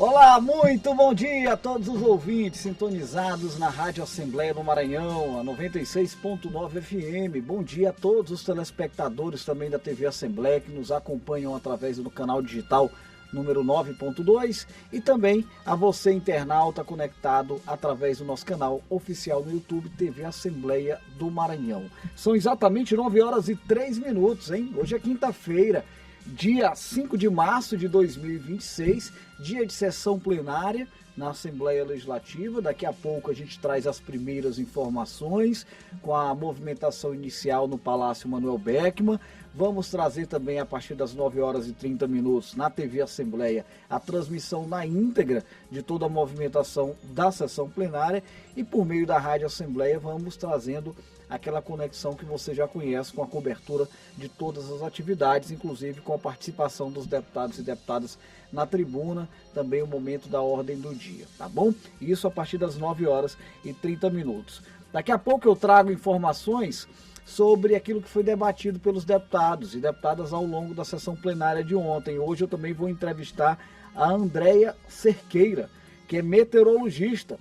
Olá, muito bom dia a todos os ouvintes sintonizados na Rádio Assembleia do Maranhão, a 96.9 FM. Bom dia a todos os telespectadores também da TV Assembleia que nos acompanham através do canal digital número 9.2 e também a você internauta conectado através do nosso canal oficial no YouTube TV Assembleia do Maranhão. São exatamente 9 horas e 3 minutos, hein? Hoje é quinta-feira, dia 5 de março de 2026, dia de sessão plenária na Assembleia Legislativa. Daqui a pouco a gente traz as primeiras informações com a movimentação inicial no Palácio Manuel Beckmann. Vamos trazer também a partir das 9 horas e 30 minutos na TV Assembleia a transmissão na íntegra de toda a movimentação da sessão plenária e por meio da Rádio Assembleia vamos trazendo aquela conexão que você já conhece com a cobertura de todas as atividades, inclusive com a participação dos deputados e deputadas na tribuna, também o momento da ordem do dia, tá bom? Isso a partir das 9 horas e 30 minutos. Daqui a pouco eu trago informações sobre aquilo que foi debatido pelos deputados e deputadas ao longo da sessão plenária de ontem. Hoje eu também vou entrevistar a Andréia Cerqueira, que é meteorologista.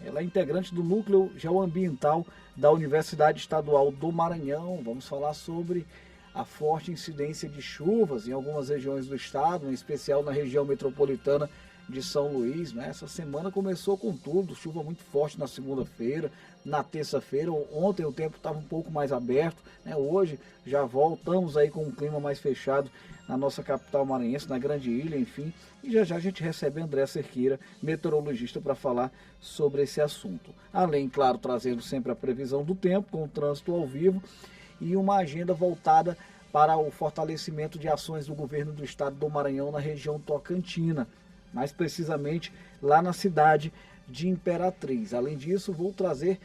Ela é integrante do Núcleo Geoambiental da Universidade Estadual do Maranhão. Vamos falar sobre a forte incidência de chuvas em algumas regiões do estado, em especial na região metropolitana de São Luís, né? Essa semana começou com tudo, chuva muito forte na segunda-feira, na terça-feira. Ontem o tempo estava um pouco mais aberto, né? Hoje já voltamos aí com um clima mais fechado na nossa capital maranhense, na Grande Ilha, enfim. E já já a gente recebe a Andréia Cerqueira, meteorologista, para falar sobre esse assunto. Além, claro, trazendo sempre a previsão do tempo, com o trânsito ao vivo e uma agenda voltada para o fortalecimento de ações do governo do estado do Maranhão na região tocantina, mais precisamente lá na cidade de Imperatriz. Além disso, vou trazer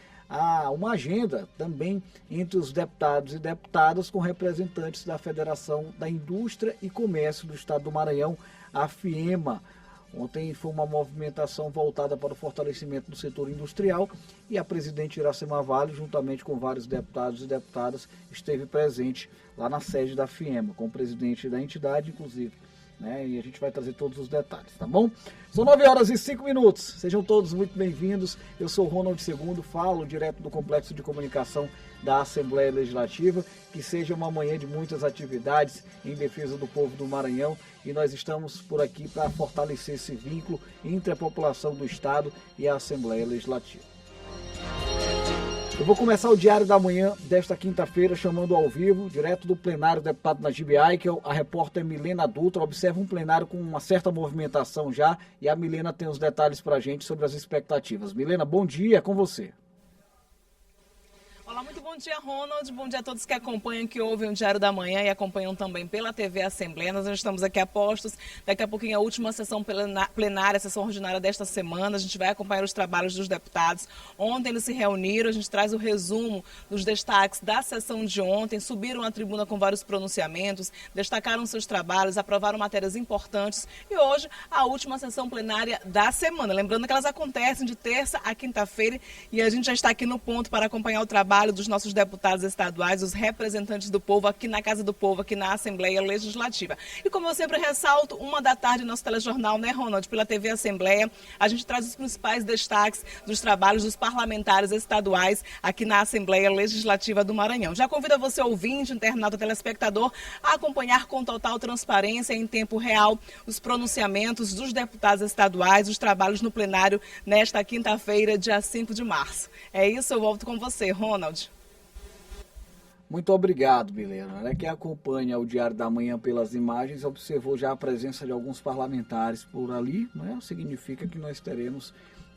uma agenda também entre os deputados e deputadas com representantes da Federação da Indústria e Comércio do Estado do Maranhão, a FIEMA. Ontem foi uma movimentação voltada para o fortalecimento do setor industrial e a presidente Iracema Vale, juntamente com vários deputados e deputadas, esteve presente lá na sede da FIEMA, com o presidente da entidade, inclusive. E a gente vai trazer todos os detalhes, tá bom? São 9 horas e 5 minutos. Sejam todos muito bem-vindos. Eu sou o Ronald II, falo direto do Complexo de Comunicação da Assembleia Legislativa. Que seja uma manhã de muitas atividades em defesa do povo do Maranhão. E nós estamos por aqui para fortalecer esse vínculo entre a população do Estado e a Assembleia Legislativa. Eu vou começar o Diário da Manhã desta quinta-feira chamando ao vivo, direto do plenário, o deputado Najib Aikel, a repórter Milena Dutra. Observa um plenário com uma certa movimentação já e a Milena tem os detalhes para a gente sobre as expectativas. Milena, bom dia, é com você. Olá, muito bom dia, Ronald. Bom dia a todos que acompanham, que ouvem o Diário da Manhã e acompanham também pela TV Assembleia. Nós já estamos aqui a postos. Daqui a pouquinho a última sessão plenária, a sessão ordinária desta semana. A gente vai acompanhar os trabalhos dos deputados. Ontem eles se reuniram, a gente traz o resumo dos destaques da sessão de ontem. Subiram à tribuna com vários pronunciamentos, destacaram seus trabalhos, aprovaram matérias importantes. E hoje a última sessão plenária da semana. Lembrando que elas acontecem de terça a quinta-feira e a gente já está aqui no ponto para acompanhar o trabalho dos nossos deputados estaduais, os representantes do povo aqui na Casa do Povo, aqui na Assembleia Legislativa. E como eu sempre ressalto, 1h, nosso telejornal, né, Ronald, pela TV Assembleia, a gente traz os principais destaques dos trabalhos dos parlamentares estaduais aqui na Assembleia Legislativa do Maranhão. Já convido você, ouvinte, internauta, telespectador, a acompanhar com total transparência em tempo real os pronunciamentos dos deputados estaduais, os trabalhos no plenário nesta quinta-feira, dia 5 de março. É isso, eu volto com você, Ronald. Muito obrigado, Milena. Quem acompanha o Diário da Manhã pelas imagens observou já a presença de alguns parlamentares por ali, né? Significa que nós teremos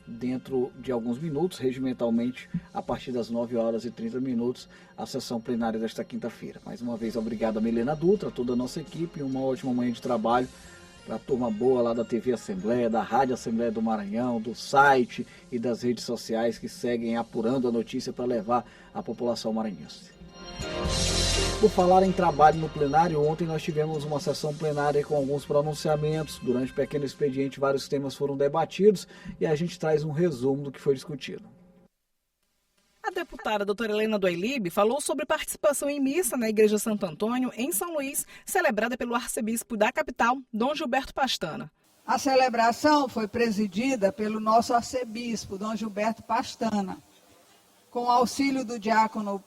dentro de alguns minutos, regimentalmente, a partir das 9 horas e 30 minutos, a sessão plenária desta quinta-feira. Mais uma vez, obrigado a Milena Dutra, toda a nossa equipe, uma ótima manhã de trabalho para a turma boa lá da TV Assembleia, da Rádio Assembleia do Maranhão, do site e das redes sociais que seguem apurando a notícia para levar à população maranhense. Por falar em trabalho no plenário, ontem nós tivemos uma sessão plenária com alguns pronunciamentos. Durante o pequeno expediente, vários temas foram debatidos e a gente traz um resumo do que foi discutido. A deputada doutora Helena do Ailib falou sobre participação em missa na Igreja Santo Antônio, em São Luís, celebrada pelo arcebispo da capital, Dom Gilberto Pastana. A celebração foi presidida pelo nosso arcebispo, Dom Gilberto Pastana, com o auxílio do diácono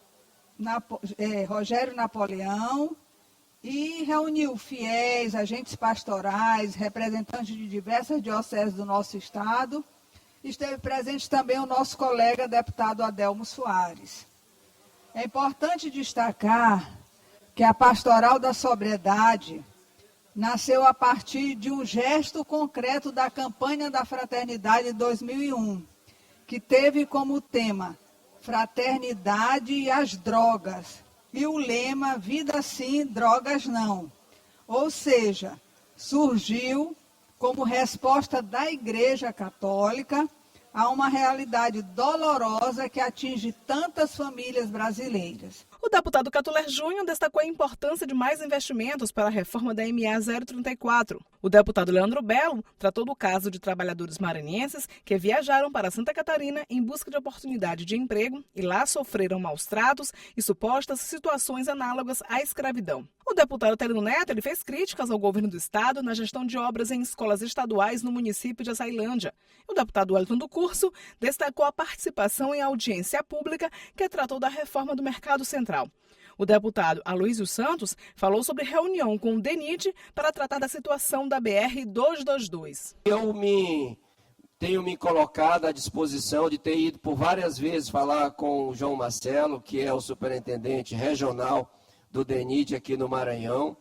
Rogério Napoleão, e reuniu fiéis, agentes pastorais, representantes de diversas dioceses do nosso estado. Esteve presente também o nosso colega deputado Adelmo Soares. É importante destacar que a Pastoral da Sobriedade nasceu a partir de um gesto concreto da campanha da Fraternidade 2001, que teve como tema Fraternidade e as Drogas, e o lema Vida Sim, Drogas Não. Ou seja, surgiu como resposta da Igreja Católica a uma realidade dolorosa que atinge tantas famílias brasileiras. O deputado Catuller Júnior destacou a importância de mais investimentos para a reforma da MA 034. O deputado Leandro Belo tratou do caso de trabalhadores maranhenses que viajaram para Santa Catarina em busca de oportunidade de emprego e lá sofreram maus tratos e supostas situações análogas à escravidão. O deputado Telino Neto ele fez críticas ao governo do estado na gestão de obras em escolas estaduais no município de Açailândia. O deputado Wellington do Curso destacou a participação em audiência pública que tratou da reforma do Mercado Central. O deputado Aloysio Santos falou sobre reunião com o DENIT para tratar da situação da BR-222. Eu tenho me colocado à disposição de ter ido por várias vezes falar com o João Marcelo, que é o superintendente regional do DENIT aqui no Maranhão,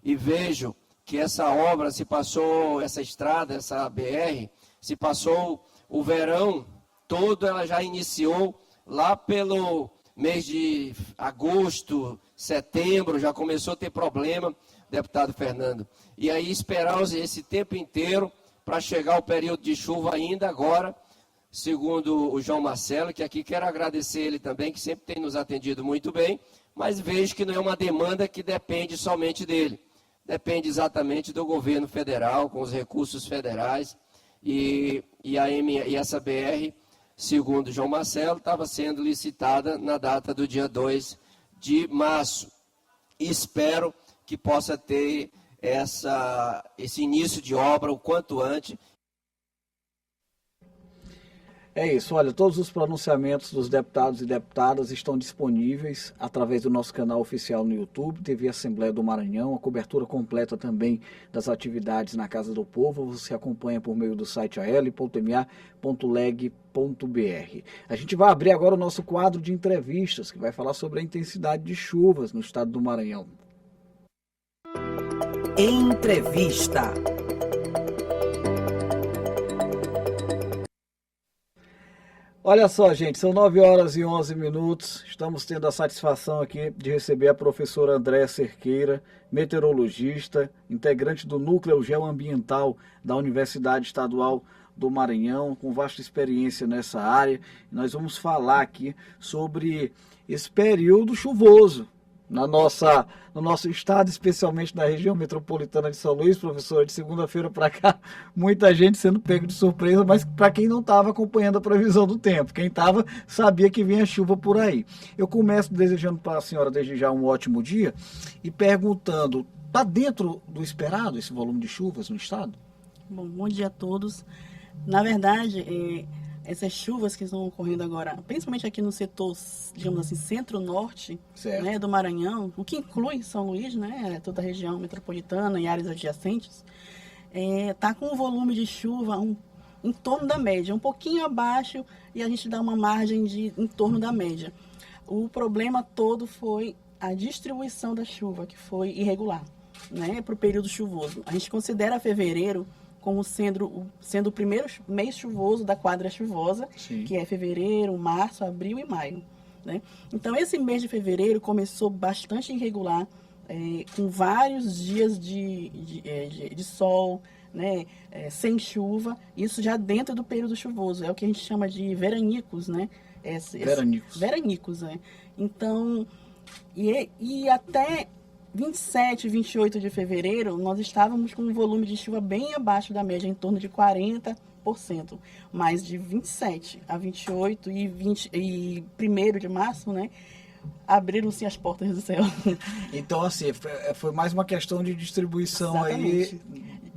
e vejo que essa obra se passou, essa estrada, essa BR, se passou o verão todo, ela já iniciou lá pelo mês de agosto, setembro, já começou a ter problema, deputado Fernando. E aí esperamos esse tempo inteiro para chegar o período de chuva ainda agora, segundo o João Marcelo, que aqui quero agradecer ele também, que sempre tem nos atendido muito bem, mas vejo que não é uma demanda que depende somente dele. Depende exatamente do governo federal, com os recursos federais, e essa BR, segundo João Marcelo, estava sendo licitada na data do dia 2 de março. Espero que possa ter esse início de obra o quanto antes. É isso, olha, todos os pronunciamentos dos deputados e deputadas estão disponíveis através do nosso canal oficial no YouTube, TV Assembleia do Maranhão, a cobertura completa também das atividades na Casa do Povo, você acompanha por meio do site al.ma.leg.br. A gente vai abrir agora o nosso quadro de entrevistas, que vai falar sobre a intensidade de chuvas no estado do Maranhão. Entrevista. Olha só, gente, são 9 horas e 11 minutos. Estamos tendo a satisfação aqui de receber a professora Andréa Cerqueira, meteorologista, integrante do Núcleo Geoambiental da Universidade Estadual do Maranhão, com vasta experiência nessa área. Nós vamos falar aqui sobre esse período chuvoso no nosso estado, especialmente na região metropolitana de São Luís. Professor, de segunda-feira para cá, muita gente sendo pego de surpresa, mas para quem não estava acompanhando a previsão do tempo, quem estava sabia que vinha chuva por aí. Eu começo desejando para a senhora desde já um ótimo dia e perguntando, está dentro do esperado esse volume de chuvas no estado? Bom dia a todos. Na verdade, essas chuvas que estão ocorrendo agora, principalmente aqui no setor, digamos assim, centro-norte, né, do Maranhão, o que inclui São Luís, né, toda a região metropolitana e áreas adjacentes, está com um volume de chuva em torno da média, um pouquinho abaixo, e a gente dá uma margem em torno da média. O problema todo foi a distribuição da chuva, que foi irregular, né, para o período chuvoso. A gente considera fevereiro como sendo o primeiro mês chuvoso da quadra chuvosa, sim, que é fevereiro, março, abril e maio, né? Então, esse mês de fevereiro começou bastante irregular, com vários dias de sol, né? Sem chuva, isso já dentro do período chuvoso, é o que a gente chama de veranicos, né? Veranicos, né? Então, e até 27, 28 de fevereiro, nós estávamos com um volume de chuva bem abaixo da média, em torno de 40%. Mas de 27 a 28 e 1º de março, né, abriram-se as portas do céu. Então, assim, foi mais uma questão de distribuição. Exatamente.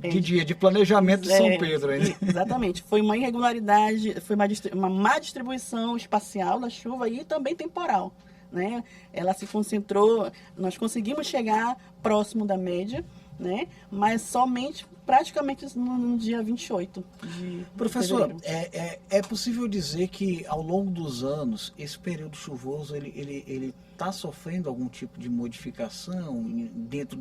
Aí De dia, de planejamento de São Pedro. Hein? Exatamente. Foi uma irregularidade, foi uma má distribuição espacial da chuva e também temporal. Né? Ela se concentrou, nós conseguimos chegar próximo da média, né? Mas somente, praticamente no dia 28 de Professora, fevereiro. é possível dizer que ao longo dos anos, esse período chuvoso, ele está sofrendo algum tipo de modificação dentro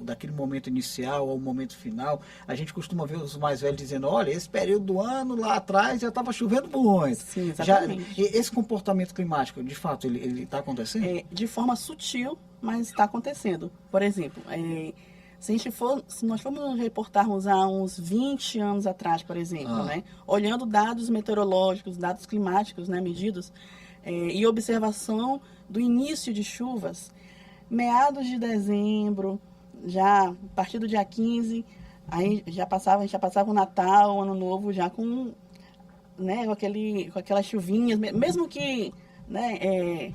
daquele momento inicial ao momento final? A gente costuma ver os mais velhos dizendo, olha, esse período do ano lá atrás já estava chovendo muito. Sim, exatamente. Esse comportamento climático, de fato, ele está acontecendo? De forma sutil, mas está acontecendo. Por exemplo, se nós formos nos reportarmos há uns 20 anos atrás, por exemplo, né, olhando dados meteorológicos, dados climáticos, né, medidos, e observação do início de chuvas, meados de dezembro, já a partir do dia 15, aí a gente já passava o Natal, o Ano Novo, já com, né, com aquelas chuvinhas, mesmo que, né,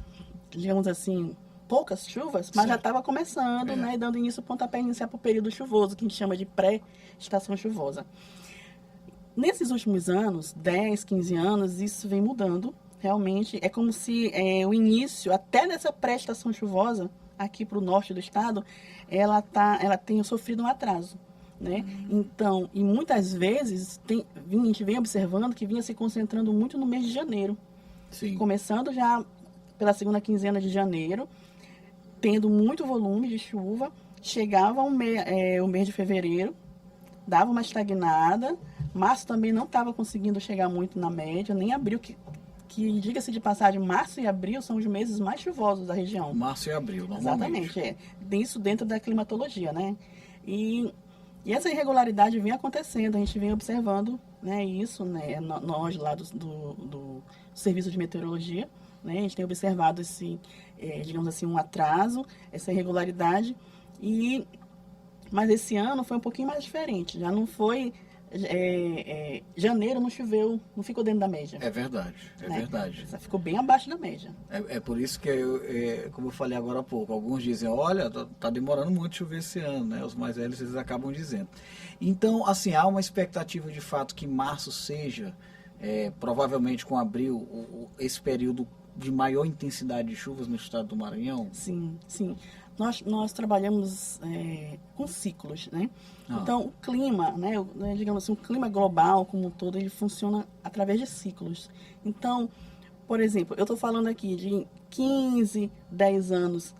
digamos assim, poucas chuvas, mas já estava começando, né, dando início, pontapé inicial para o período chuvoso, que a gente chama de pré-estação chuvosa. Nesses últimos anos, 10, 15 anos, isso vem mudando, realmente. É como se o início, até dessa pré-estação chuvosa, aqui para o norte do estado, ela tenha sofrido um atraso. Né? Então, e muitas vezes, a gente vem observando que vinha se concentrando muito no mês de janeiro. Sim. Começando já pela segunda quinzena de janeiro, tendo muito volume de chuva, chegava o mês de fevereiro, dava uma estagnada, março também não estava conseguindo chegar muito na média, nem abril, que diga-se de passagem, março e abril são os meses mais chuvosos da região. Março e abril, normalmente. Exatamente, isso dentro da climatologia, né? E essa irregularidade vem acontecendo, a gente vem observando, né, isso, né, nós lá do Serviço de Meteorologia, né, a gente tem observado esse, digamos assim, um atraso, essa irregularidade, mas esse ano foi um pouquinho mais diferente, já não foi, janeiro não choveu, não ficou dentro da média. É verdade, verdade. Ficou bem abaixo da média. É por isso que, como eu falei agora há pouco, alguns dizem, olha, tá demorando muito chover esse ano, né? Os mais velhos eles acabam dizendo. Então, assim, há uma expectativa de fato que março seja, provavelmente com abril, esse período de maior intensidade de chuvas no estado do Maranhão? Sim, sim. Nós trabalhamos com ciclos, né? Então, o clima, né, digamos assim, o clima global como um todo, ele funciona através de ciclos. Então, por exemplo, eu estou falando aqui de 15, 10 anos,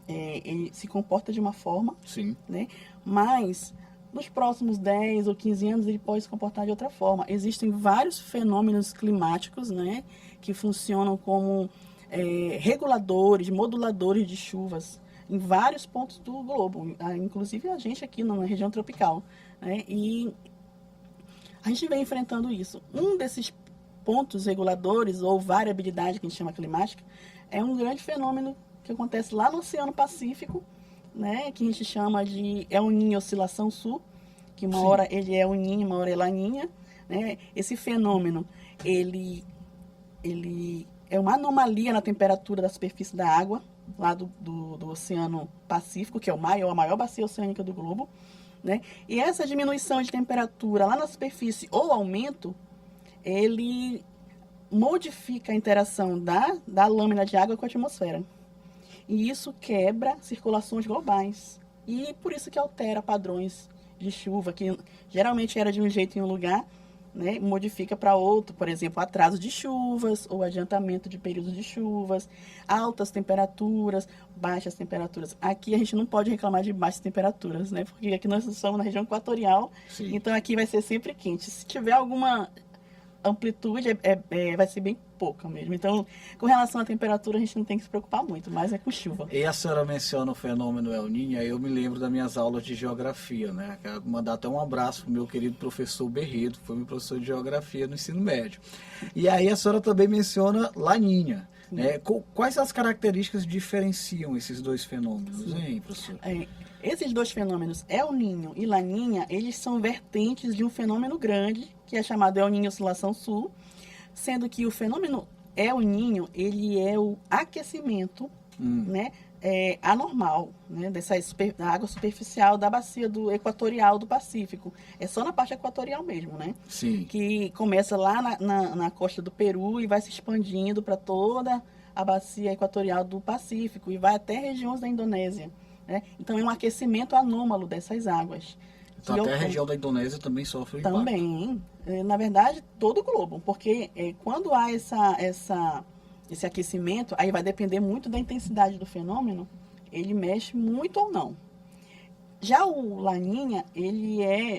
ele se comporta de uma forma, sim, né? Mas nos próximos 10 ou 15 anos ele pode se comportar de outra forma. Existem vários fenômenos climáticos, né, que funcionam como reguladores, moduladores de chuvas em vários pontos do globo, inclusive a gente aqui na região tropical, né? E a gente vem enfrentando isso. Um desses pontos reguladores ou variabilidade que a gente chama climática é um grande fenômeno que acontece lá no Oceano Pacífico, né? Que a gente chama de El Niño Oscilação Sul, que uma hora ele é El Niño, uma hora é Laninha, né? Esse fenômeno, ele é uma anomalia na temperatura da superfície da água, lá do Oceano Pacífico, que é a maior bacia oceânica do globo, né? E essa diminuição de temperatura lá na superfície ou aumento, ele modifica a interação da lâmina de água com a atmosfera. E isso quebra circulações globais. E por isso que altera padrões de chuva, que geralmente era de um jeito em um lugar, né, modifica para outro, por exemplo, atraso de chuvas ou adiantamento de períodos de chuvas, altas temperaturas, baixas temperaturas. Aqui a gente não pode reclamar de baixas temperaturas, né, porque aqui nós estamos na região equatorial, sim, então aqui vai ser sempre quente. Se tiver alguma amplitude, vai ser bem pouca mesmo. Então, com relação à temperatura, a gente não tem que se preocupar muito, mas é com chuva. E a senhora menciona o fenômeno El Niño, aí eu me lembro das minhas aulas de geografia, né? Quero mandar até um abraço para o meu querido professor Berredo, que foi meu professor de geografia no ensino médio. E aí a senhora também menciona Laninha. Né? Quais as características que diferenciam esses dois fenômenos, hein, professor? Esses dois fenômenos, El Niño e Laninha, eles são vertentes de um fenômeno grande, que é chamado El Niño Oscilação Sul, sendo que o fenômeno El Niño, ele é o aquecimento, né, anormal, né, da água superficial da bacia equatorial do Pacífico. É só na parte equatorial mesmo, né? Sim. Que começa lá na costa do Peru e vai se expandindo para toda a bacia equatorial do Pacífico e vai até regiões da Indonésia, né? Então é um aquecimento anômalo dessas águas. Então até a região da Indonésia também sofre impacto. Também, na verdade, todo o globo, porque quando há esse aquecimento, aí vai depender muito da intensidade do fenômeno, ele mexe muito ou não. Já o Laninha,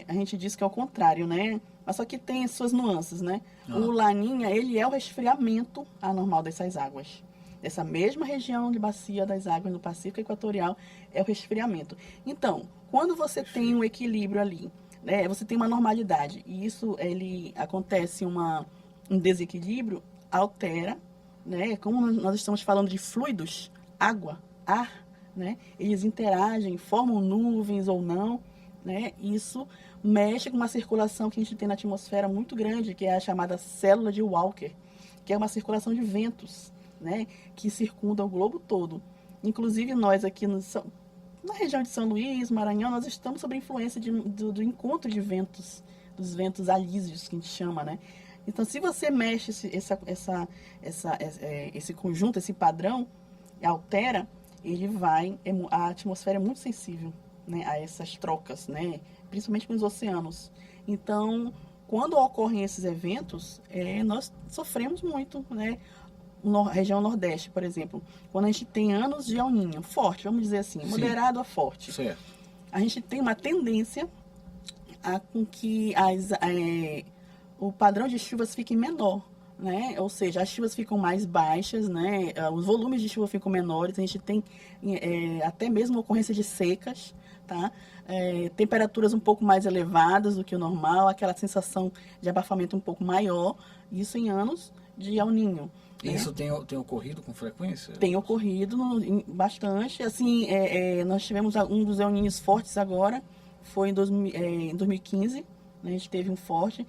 a gente diz que é o contrário, né? Mas só que tem suas nuances, né? O Laninha, ele é o resfriamento anormal dessas águas. Dessa mesma região de bacia das águas no Pacífico Equatorial, é o resfriamento. Então, quando você tem um equilíbrio ali, né, você tem uma normalidade, e isso acontece um desequilíbrio, altera, né? Como nós estamos falando de fluidos, água, ar, né? Eles interagem, formam nuvens ou não, né? Isso mexe com uma circulação que a gente tem na atmosfera muito grande, que é a chamada célula de Walker, que é uma circulação de ventos, né? Que circunda o globo todo. Inclusive nós aqui na região de São Luís, Maranhão, nós estamos sob a influência do encontro de ventos, dos ventos alísios, que a gente chama, né? Então, se você mexe esse conjunto, esse padrão, altera, a atmosfera é muito sensível, né, a essas trocas, né, principalmente com os oceanos. Então, quando ocorrem esses eventos, nós sofremos muito, né? Região Nordeste, por exemplo, quando a gente tem anos de El Niño forte, vamos dizer assim, moderado a forte, certo, a gente tem uma tendência com que o padrão de chuvas fique menor, né? Ou seja, as chuvas ficam mais baixas, né? Os volumes de chuva ficam menores, a gente tem até mesmo ocorrência de secas, tá? Temperaturas um pouco mais elevadas do que o normal, aquela sensação de abafamento um pouco maior, isso em anos de El Niño. Isso tem ocorrido com frequência? Tem ocorrido bastante. Assim, nós tivemos um dos El Niños fortes agora, foi em 2015, né? A gente teve um forte.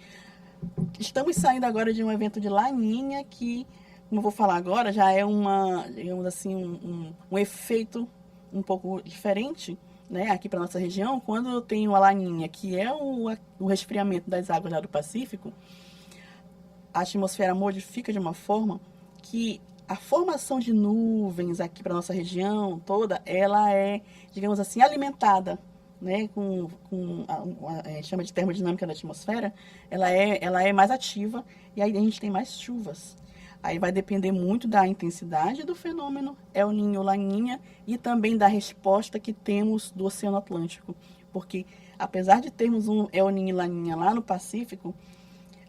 Estamos saindo agora de um evento de Laninha que, como eu vou falar agora, já é digamos assim, um efeito um pouco diferente, né, aqui para nossa região. Quando eu tenho a Laninha, que é o resfriamento das águas lá do Pacífico, a atmosfera modifica de uma forma que a formação de nuvens aqui para nossa região toda, ela é, digamos assim, alimentada, né, chama de termodinâmica da atmosfera, ela é mais ativa e aí a gente tem mais chuvas. Aí vai depender muito da intensidade do fenômeno El Niño ou Laninha e também da resposta que temos do Oceano Atlântico. Porque apesar de termos um El Niño e Laninha lá no Pacífico,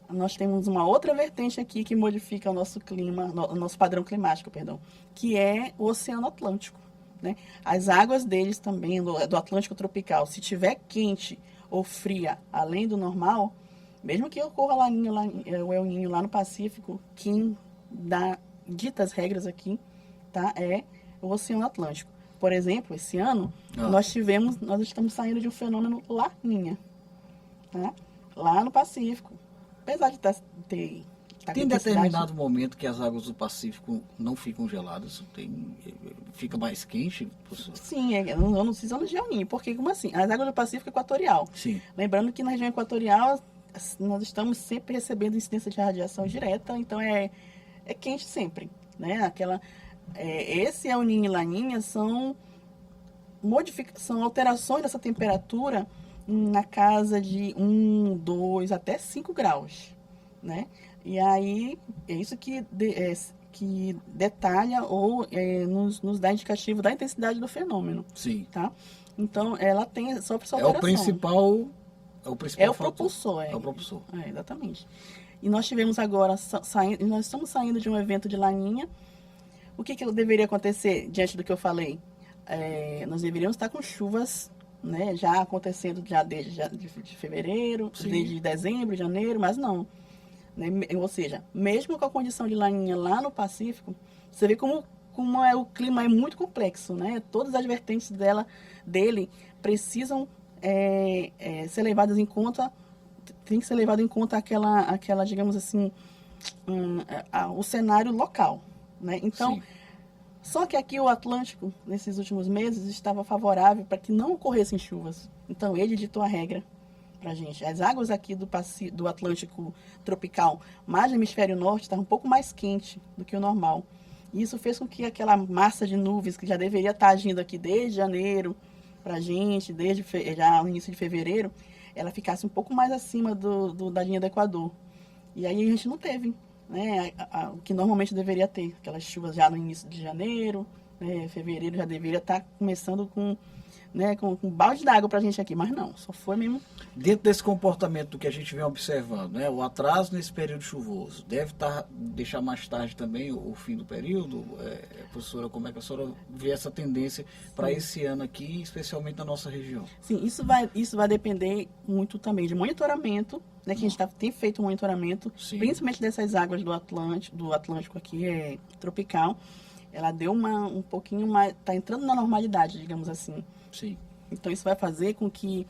nós temos uma outra vertente aqui que modifica o nosso clima, o nosso padrão climático, perdão, que é o Oceano Atlântico, né? As águas deles também, do Atlântico tropical, se tiver quente ou fria além do normal, mesmo que ocorra o El Niño lá no Pacífico, quem dá ditas regras aqui, tá, é o Oceano Atlântico. Por exemplo, esse ano, nós estamos saindo de um fenômeno Laninha, tá? Lá no Pacífico. Apesar de tem determinado momento que as águas do Pacífico não ficam geladas, fica mais quente? Sim, nos anos de El Niño, porque como assim? As águas do Pacífico equatorial. Sim. Lembrando que na região equatorial nós estamos sempre recebendo incidência de radiação direta, então é quente sempre, né? Esse El Niño e Laninha são alterações dessa temperatura na casa de 1, 2 até 5 graus, né? E aí é isso que detalha ou nos dá indicativo da intensidade do fenômeno. Sim. Tá? Então ela sofre essa alteração. É o propulsor. É o propulsor. Exatamente. E nós tivemos agora nós estamos saindo de um evento de Laninha. O que deveria acontecer diante do que eu falei? Nós deveríamos estar com chuvas, né, já acontecendo desde fevereiro, sim, desde dezembro, janeiro, mas não. Né? Ou seja, mesmo com a condição de Laninha lá no Pacífico, você vê como o clima é muito complexo, né? Todas as vertentes dele precisam ser levadas em conta, tem que ser levado em conta aquela digamos assim, o cenário local, né? Então, Só que aqui o Atlântico, nesses últimos meses, estava favorável para que não ocorressem chuvas. Então, ele ditou a regra para a gente. As águas aqui do Atlântico tropical, mais no hemisfério norte, estavam um pouco mais quente do que o normal. E isso fez com que aquela massa de nuvens que já deveria estar agindo aqui desde janeiro para a gente, desde já no início de fevereiro, ela ficasse um pouco mais acima da linha do Equador. E aí a gente não teve, né, o que normalmente deveria ter, aquelas chuvas já no início de janeiro, né, fevereiro já deveria estar começando com um balde d'água para a gente aqui, mas não, só foi mesmo. Dentro desse comportamento que a gente vem observando, né, o atraso nesse período chuvoso, deve deixar mais tarde também o fim do período? Professora, como é que a senhora vê essa tendência para esse ano aqui, especialmente na nossa região? Sim, isso vai depender muito também de monitoramento, né, que a gente tem feito um monitoramento, sim, principalmente dessas águas do Atlântico aqui, tropical. Ela deu um pouquinho mais, está entrando na normalidade, digamos assim. Sim. Então, isso vai fazer com que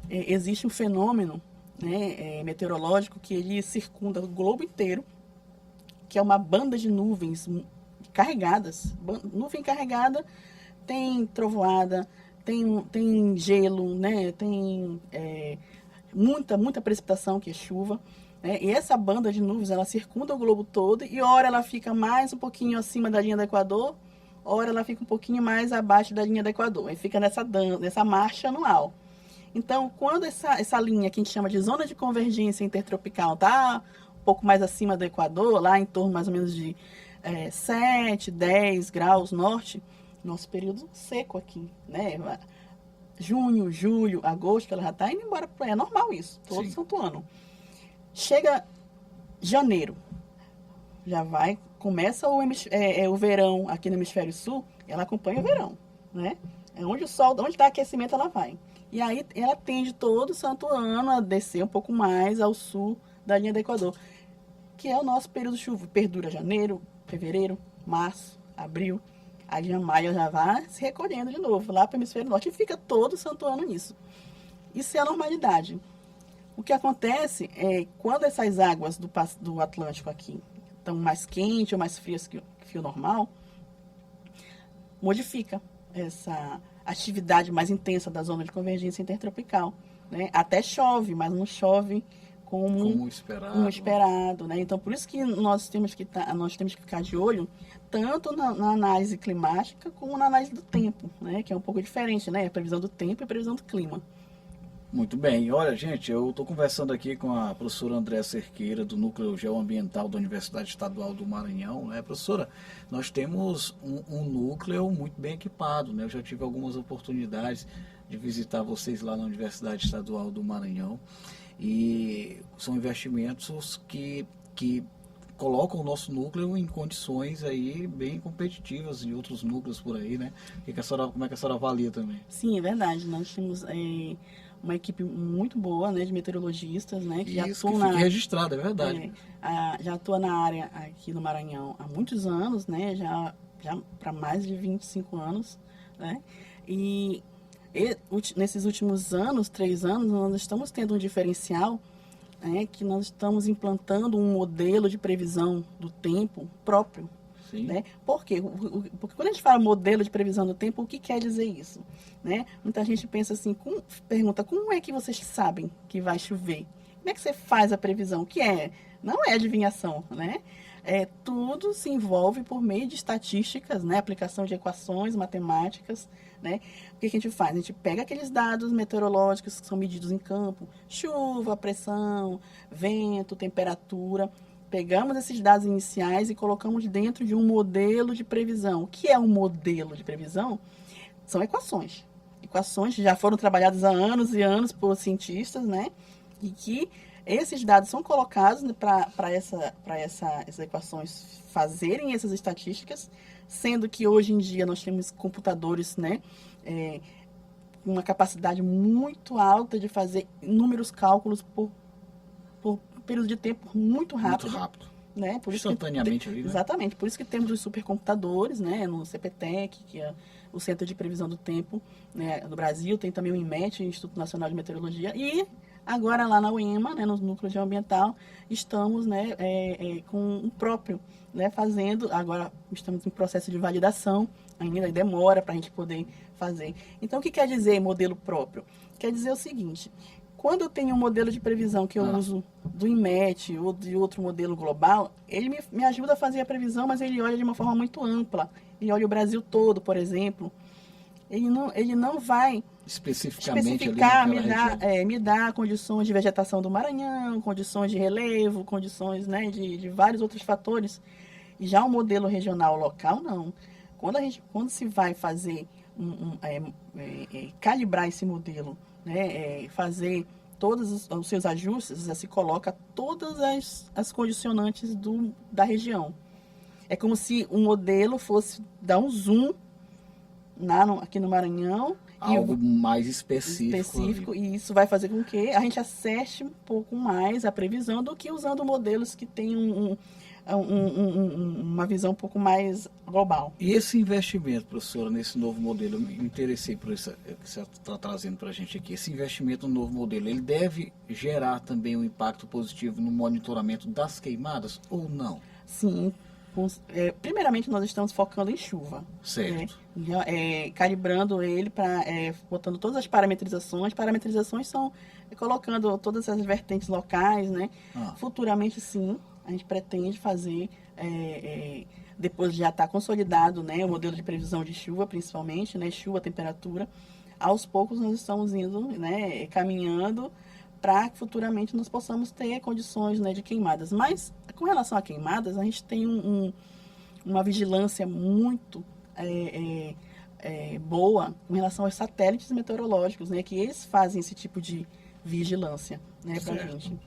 existe um fenômeno, né, meteorológico que ele circunda o globo inteiro, que é uma banda de nuvens carregadas. Nuvem carregada tem trovoada, tem gelo, né, tem muita precipitação, que é chuva. E essa banda de nuvens, ela circunda o globo todo e ora ela fica mais um pouquinho acima da linha do Equador, ora ela fica um pouquinho mais abaixo da linha do Equador. E fica nessa marcha anual. Então, quando essa linha que a gente chama de zona de convergência intertropical está um pouco mais acima do Equador, lá em torno mais ou menos de 7, 10 graus norte, nosso período seco aqui, né? Junho, julho, agosto, ela já está indo embora. É normal isso, todo santo ano. Chega janeiro, começa o verão aqui no hemisfério sul, ela acompanha o verão, né? Onde está aquecimento, ela vai. E aí ela tende todo santo ano a descer um pouco mais ao sul da linha do Equador, que é o nosso período de chuva. Perdura janeiro, fevereiro, março, abril. Aí já maio já vai se recolhendo de novo lá para o hemisfério norte e fica todo santo ano nisso. Isso é a normalidade. O que acontece é quando essas águas do Atlântico aqui estão mais quentes ou mais frias que o normal, modifica essa atividade mais intensa da zona de convergência intertropical, né? Até chove, mas não chove como esperado, né? Então, por isso que nós temos que ficar de olho tanto na análise climática como na análise do tempo, né? Que é um pouco diferente, né? A previsão do tempo e a previsão do clima. Muito bem. Olha, gente, eu estou conversando aqui com a professora Andréa Cerqueira, do Núcleo Geoambiental da Universidade Estadual do Maranhão, né? Professora, nós temos um núcleo muito bem equipado, né? Eu já tive algumas oportunidades de visitar vocês lá na Universidade Estadual do Maranhão e são investimentos que colocam o nosso núcleo em condições aí bem competitivas em outros núcleos por aí, né? Como é que a senhora avalia também? Sim, é verdade. Nós temos uma equipe muito boa, né, de meteorologistas, né, que já atuam fica registrado, é verdade. Já atua na área aqui no Maranhão há muitos anos, né, já para mais de 25 anos, né, e nesses últimos 3 anos, nós estamos tendo um diferencial, né, que nós estamos implantando um modelo de previsão do tempo próprio. Sim. Né? Por quê? Porque quando a gente fala modelo de previsão do tempo, o que quer dizer isso? Né? Muita gente pensa assim, pergunta, como é que vocês sabem que vai chover? Como é que você faz a previsão? O que é? Não é adivinhação, né? Tudo se envolve por meio de estatísticas, né? Aplicação de equações matemáticas, né? O que a gente faz? A gente pega aqueles dados meteorológicos que são medidos em campo, chuva, pressão, vento, temperatura. Pegamos esses dados iniciais e colocamos dentro de um modelo de previsão. O que é um modelo de previsão? São equações. Equações que já foram trabalhadas há anos e anos por cientistas, né? E que esses dados são colocados para essas equações fazerem essas estatísticas, sendo que hoje em dia nós temos computadores, né? Com uma capacidade muito alta de fazer inúmeros cálculos por período de tempo muito rápido. Muito rápido. Né? Por instantaneamente ali, né? Exatamente. Por isso que temos os supercomputadores, né? No CPTEC, que é o Centro de Previsão do Tempo, né? No Brasil. Tem também o INMET, Instituto Nacional de Meteorologia. E Agora lá na UEMA, né, no Núcleo Geoambiental, estamos, né, com o próprio, né, fazendo, agora estamos em processo de validação, ainda demora para a gente poder fazer. Então, o que quer dizer modelo próprio? Quer dizer o seguinte, quando eu tenho um modelo de previsão que eu uso do INMET ou de outro modelo global, ele me ajuda a fazer a previsão, mas ele olha de uma forma muito ampla. Ele olha o Brasil todo, por exemplo. Ele não vai especificar, me dá condições de vegetação do Maranhão, condições de relevo, condições, né, de vários outros fatores. E já o modelo regional local, não. Quando se vai fazer, calibrar esse modelo, né, fazer todos os seus ajustes, se coloca todas as condicionantes da região. É como se o modelo fosse dar um zoom aqui no Maranhão. Algo mais específico. E isso vai fazer com que a gente acerte um pouco mais a previsão do que usando modelos que têm uma visão um pouco mais global. E esse investimento, professora, nesse novo modelo, eu me interessei por isso que você está trazendo para a gente aqui. Esse investimento no novo modelo, ele deve gerar também um impacto positivo no monitoramento das queimadas ou não? Sim. Primeiramente, nós estamos focando em chuva. Certo. Calibrando ele, botando todas as parametrizações. Parametrizações são colocando todas as vertentes locais, né? Futuramente, sim, a gente pretende fazer, depois de já estar consolidado, né, o modelo de previsão de chuva, principalmente, né, chuva, temperatura. Aos poucos, nós estamos indo, né, caminhando para que futuramente nós possamos ter condições, né, de queimadas. Mas, com relação a queimadas, a gente tem uma vigilância muito boa com relação aos satélites meteorológicos, né, que eles fazem esse tipo de vigilância, né, para a gente.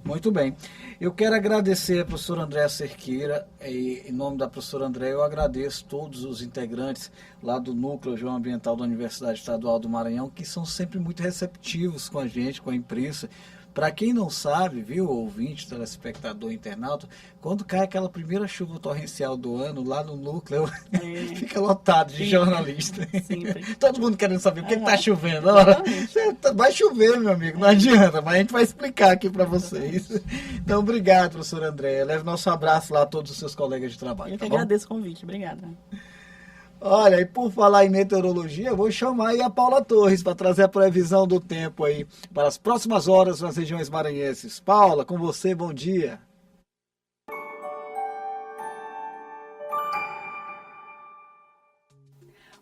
Muito bem. Eu quero agradecer a professora Andréa Cerqueira. Em nome da professora Andréa, eu agradeço todos os integrantes lá do Núcleo Geoambiental da Universidade Estadual do Maranhão, que são sempre muito receptivos com a gente, com a imprensa. Para quem não sabe, viu, ouvinte, telespectador, internauta, quando cai aquela primeira chuva torrencial do ano, lá no núcleo, fica lotado de jornalistas. Todo mundo querendo saber o que está chovendo. Ora, vai chover, meu amigo, não adianta, mas a gente vai explicar aqui para vocês. Então, obrigado, professora Andréa. Leve nosso abraço lá a todos os seus colegas de trabalho. Eu que agradeço o convite. Obrigada. Olha, e por falar em meteorologia, eu vou chamar aí a Paula Torres para trazer a previsão do tempo aí para as próximas horas nas regiões maranhenses. Paula, com você, bom dia.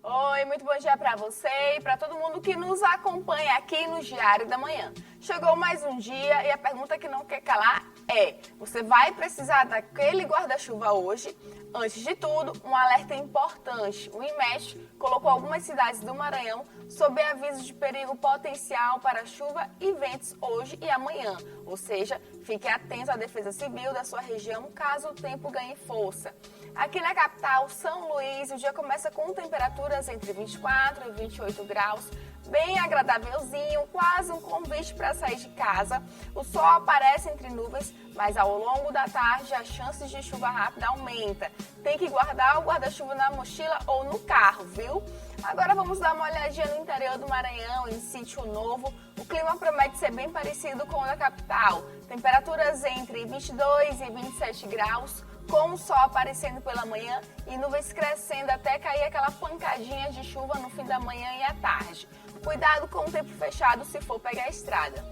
Oi, muito bom dia para você e para todo mundo que nos acompanha aqui no Diário da Manhã. Chegou mais um dia e a pergunta que não quer calar é: você vai precisar daquele guarda-chuva hoje? Antes de tudo, um alerta importante. O INMET colocou algumas cidades do Maranhão sob aviso de perigo potencial para chuva e ventos hoje e amanhã. Ou seja, fique atento à defesa civil da sua região caso o tempo ganhe força. Aqui na capital, São Luís, o dia começa com temperaturas entre 24 e 28 graus, bem agradávelzinho, quase um convite para sair de casa. O sol aparece entre nuvens, mas ao longo da tarde a chance de chuva rápida aumenta. Tem que guardar o guarda-chuva na mochila ou no carro, viu? Agora vamos dar uma olhadinha no interior do Maranhão, em Sítio Novo. O clima promete ser bem parecido com o da capital. Temperaturas entre 22 e 27 graus, com o sol aparecendo pela manhã e nuvens crescendo até cair aquela pancadinha de chuva no fim da manhã e à tarde. Cuidado com o tempo fechado se for pegar a estrada.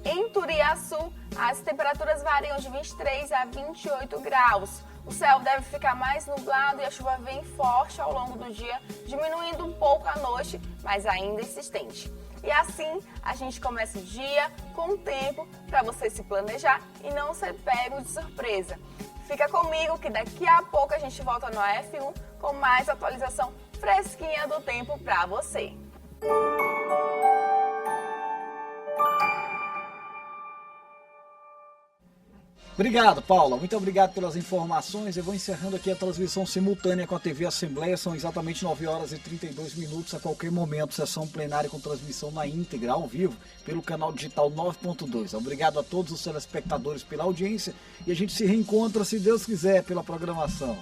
Em Turiaçu, as temperaturas variam de 23 a 28 graus. O céu deve ficar mais nublado e a chuva vem forte ao longo do dia, diminuindo um pouco à noite, mas ainda insistente. E assim, a gente começa o dia com tempo para você se planejar e não ser pego de surpresa. Fica comigo que daqui a pouco a gente volta no F1 com mais atualização fresquinha do tempo para você. Obrigado, Paula. Muito obrigado pelas informações. Eu vou encerrando aqui a transmissão simultânea com a TV Assembleia. São exatamente 9 horas e 32 minutos. A qualquer momento, sessão plenária com transmissão na íntegra, ao vivo, pelo canal digital 9.2. Obrigado a todos os telespectadores pela audiência. E a gente se reencontra, se Deus quiser, pela programação.